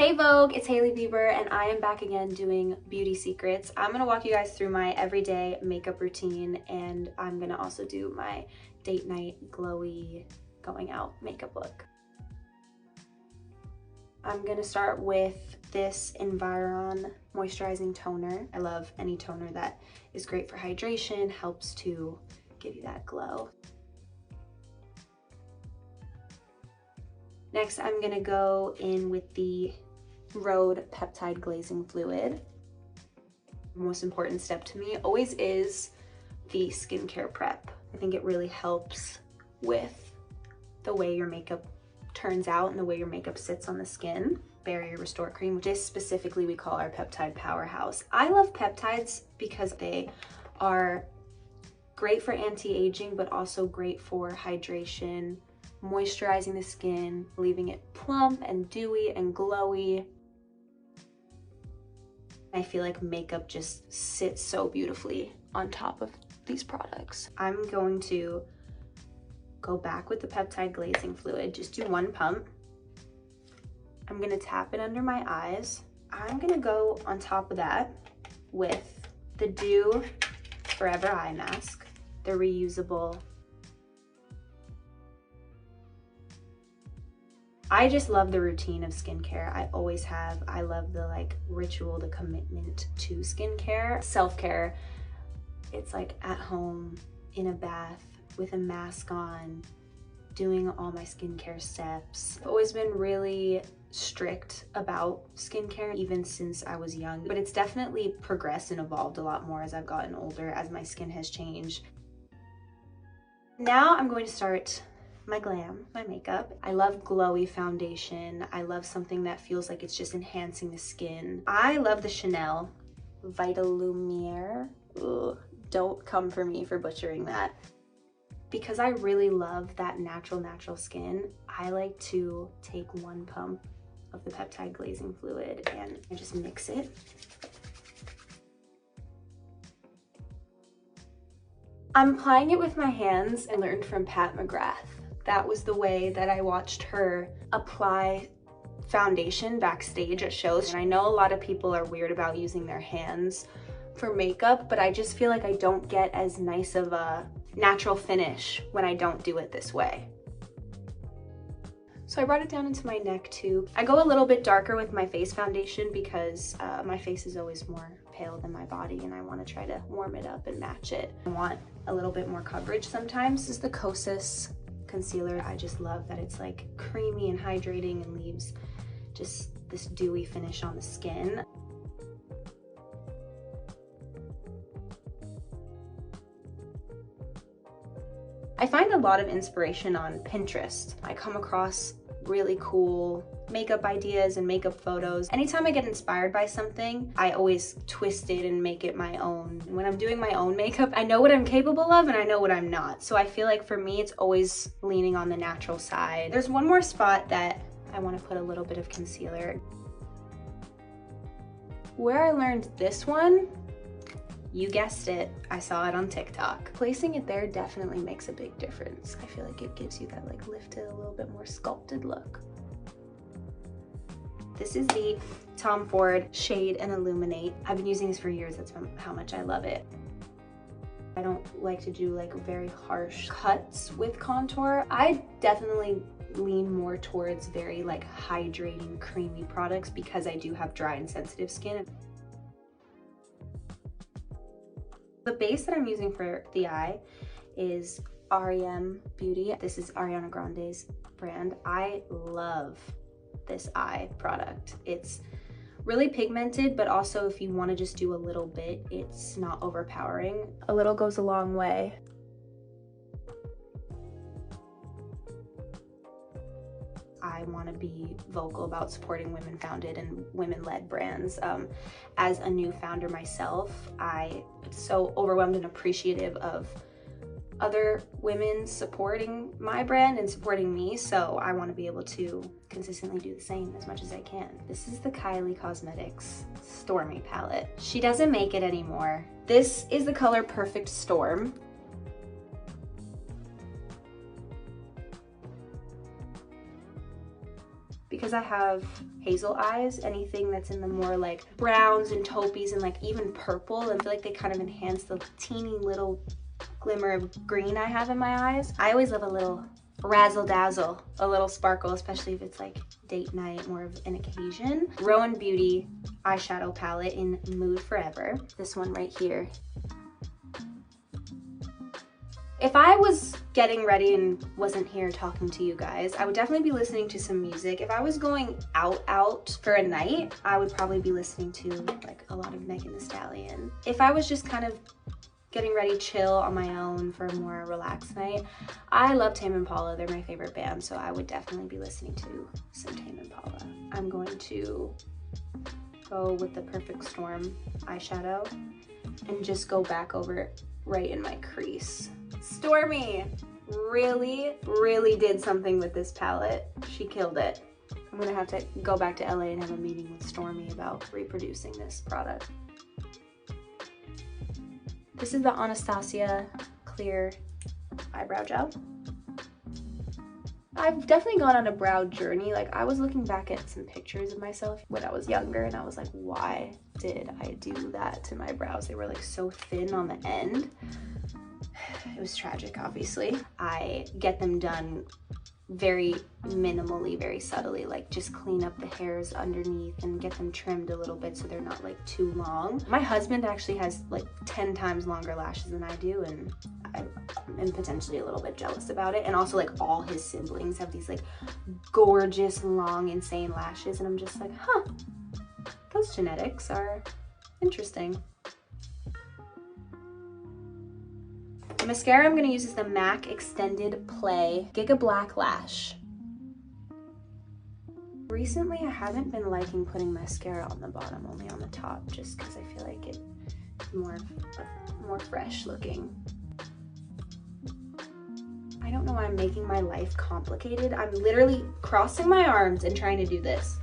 Hey Vogue, it's Hailey Bieber and I am back again doing beauty secrets. I'm gonna walk you guys through my everyday makeup routine and I'm gonna also do my date night glowy going out makeup look. I'm gonna start with this Environ moisturizing toner. I love any toner that is great for hydration, helps to give you that glow. Next, I'm gonna go in with the Rhode Peptide Glazing Fluid. The most important step to me always is the skincare prep. I think it really helps with the way your makeup turns out and the way your makeup sits on the skin. Barrier Restore Cream, which is specifically we call our peptide powerhouse. I love peptides because they are great for anti-aging, but also great for hydration, moisturizing the skin, leaving it plump and dewy and glowy. I feel like makeup just sits so beautifully on top of these products. I'm going to go back with the peptide glazing fluid, just do one pump. I'm gonna tap it under my eyes. I'm gonna go on top of that with the Dew Forever Eye Mask, the reusable. I just love the routine of skincare. I always have. I love the ritual, the commitment to skincare. Self-care, it's like at home, in a bath, with a mask on, doing all my skincare steps. I've always been really strict about skincare, even since I was young, but it's definitely progressed and evolved a lot more as I've gotten older, as my skin has changed. Now I'm going to start my glam, my makeup. I love glowy foundation. I love something that feels like it's just enhancing the skin. I love the Chanel Vitalumiere. Ugh, don't come for me for butchering that. Because I really love that natural skin, I like to take one pump of the peptide glazing fluid and I just mix it. I'm applying it with my hands. I learned from Pat McGrath. That was the way that I watched her apply foundation backstage at shows. And I know a lot of people are weird about using their hands for makeup, but I just feel like I don't get as nice of a natural finish when I don't do it this way. So I brought it down into my neck too. I go a little bit darker with my face foundation because my face is always more pale than my body and I want to try to warm it up and match it. I want a little bit more coverage sometimes. This is the Kosas concealer. I just love that it's like creamy and hydrating and leaves just this dewy finish on the skin. I find a lot of inspiration on Pinterest. I come across really cool makeup ideas and makeup photos. Anytime I get inspired by something, I always twist it and make it my own. And when I'm doing my own makeup, I know what I'm capable of and I know what I'm not. So I feel like for me, it's always leaning on the natural side. There's one more spot that I want to put a little bit of concealer. Where I learned this one, you guessed it, I saw it on TikTok. Placing it there definitely makes a big difference. I feel like it gives you that lifted, a little bit more sculpted look. This is the Tom Ford Shade and Illuminate. I've been using this for years, that's how much I love it. I don't like to do very harsh cuts with contour. I definitely lean more towards very hydrating, creamy products because I do have dry and sensitive skin. The base that I'm using for the eye is REM Beauty. This is Ariana Grande's brand. I love this eye product. It's really pigmented, but also if you want to just do a little bit, it's not overpowering. A little goes a long way. I want to be vocal about supporting women-founded and women-led brands. As a new founder myself, I'm so overwhelmed and appreciative of other women supporting my brand and supporting me, so I want to be able to consistently do the same as much as I can. This is the Kylie Cosmetics Stormy palette. She doesn't make it anymore. This is the color Perfect Storm. because I have hazel eyes, anything that's in the more like browns and taupees and like even purple, and I feel like they kind of enhance the teeny little glimmer of green I have in my eyes. I always love a little razzle dazzle, a little sparkle, especially if it's like date night, more of an occasion. Rowan Beauty eyeshadow palette in Mood Forever. This one right here. If I was getting ready and wasn't here talking to you guys, I would definitely be listening to some music. If I was going out for a night, I would probably be listening to like a lot of Megan Thee Stallion. If I was just kind of getting ready chill on my own for a more relaxed night, I love Tame Impala. They're my favorite band, so I would definitely be listening to some Tame Impala. I'm going to go with the Perfect Storm eyeshadow and just go back over it right in my crease. Stormy really did something with this palette. She killed it. I'm gonna have to go back to LA and have a meeting with Stormy about reproducing this product. This is the Anastasia Clear Eyebrow Gel. I've definitely gone on a brow journey. Like, I was looking back at some pictures of myself when I was younger and I was like, why did I do that to my brows? They were like so thin on the end. It was tragic, obviously. I get them done very minimally, very subtly, like just clean up the hairs underneath and get them trimmed a little bit so they're not like too long. My husband actually has like 10 times longer lashes than I do, and I'm potentially a little bit jealous about it. And also like all his siblings have these like gorgeous, long, insane lashes, and I'm just like, huh, those genetics are interesting. The mascara I'm going to use is the MAC Extended Play Giga Black Lash. Recently, I haven't been liking putting mascara on the bottom, only on the top, just because I feel like it's more fresh looking. I don't know why I'm making my life complicated. I'm literally crossing my arms and trying to do this.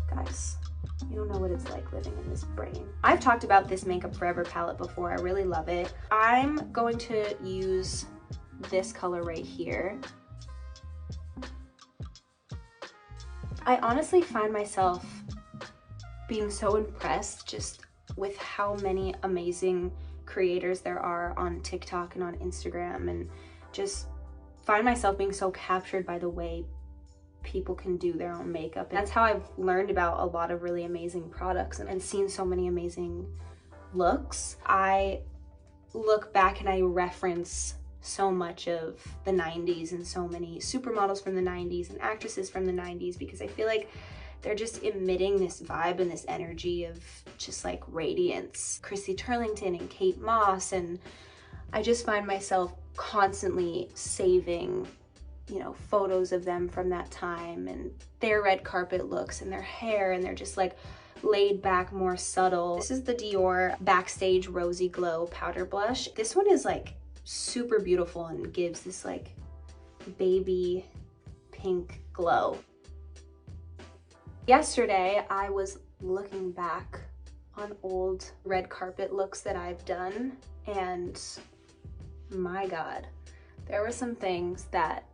Guys, you don't know what it's like living in this brain. I've talked about this Makeup Forever palette before. I really love it. I'm going to use this color right here. I honestly find myself being so impressed just with how many amazing creators there are on TikTok and on Instagram, and just find myself being so captured by the way people can do their own makeup. And that's how I've learned about a lot of really amazing products and seen so many amazing looks. I look back and I reference so much of the 90s and so many supermodels from the 90s and actresses from the 90s, because I feel like they're just emitting this vibe and this energy of just like radiance. Chrissy Turlington and Kate Moss, and I just find myself constantly saving, you know, photos of them from that time and their red carpet looks and their hair, and they're just like laid back, more subtle. This is the Dior Backstage Rosy Glow Powder Blush. This one is like super beautiful and gives this like baby pink glow. Yesterday, I was looking back on old red carpet looks that I've done, and my God, there were some things that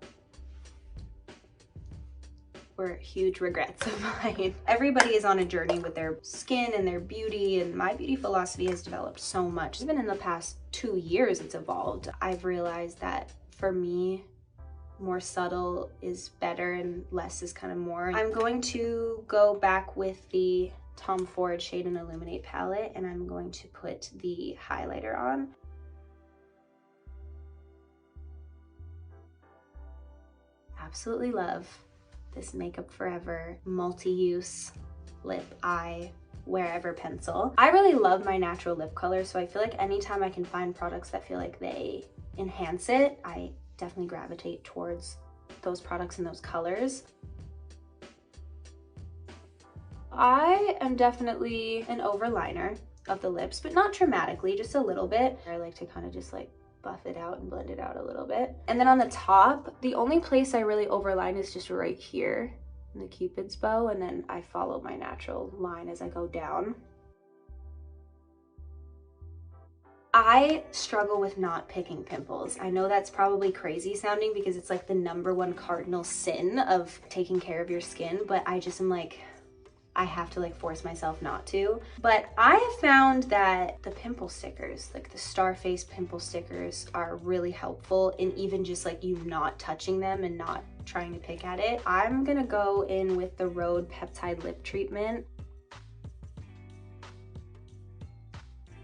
were huge regrets of mine. Everybody is on a journey with their skin and their beauty, and my beauty philosophy has developed so much. Even in the past 2 years, it's evolved. I've realized that for me, more subtle is better and less is kind of more. I'm going to go back with the Tom Ford Shade and Illuminate palette, and I'm going to put the highlighter on. Absolutely love this Makeup Forever multi-use lip eye wherever pencil. I really love my natural lip color, so I feel like anytime I can find products that feel like they enhance it, I definitely gravitate towards those products and those colors. I am definitely an overliner of the lips, but not dramatically, just a little bit. I like to kind of just like buff it out and blend it out a little bit. And then on the top, the only place I really overline is just right here in the Cupid's bow, and then I follow my natural line as I go down. I struggle with not picking pimples. I know that's probably crazy sounding because it's like the #1 cardinal sin of taking care of your skin, but I just am like, I have to like force myself not to. But I have found that the pimple stickers, like the star face pimple stickers, are really helpful in even just like you not touching them and not trying to pick at it. I'm gonna go in with the Rhode Peptide Lip Treatment.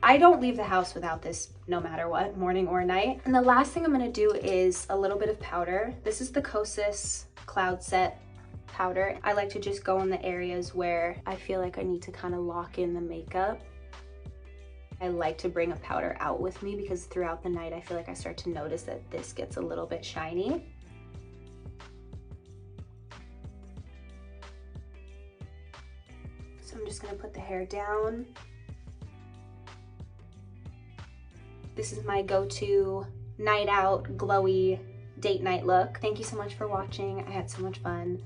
I don't leave the house without this no matter what, morning or night. And the last thing I'm gonna do is a little bit of powder. This is the Kosas Cloud Set powder. I like to just go in the areas where I feel like I need to kind of lock in the makeup. I like to bring a powder out with me because throughout the night I feel like I start to notice that this gets a little bit shiny. So I'm just gonna put the hair down. This is my go-to night out, glowy date night look. Thank you so much for watching. I had so much fun.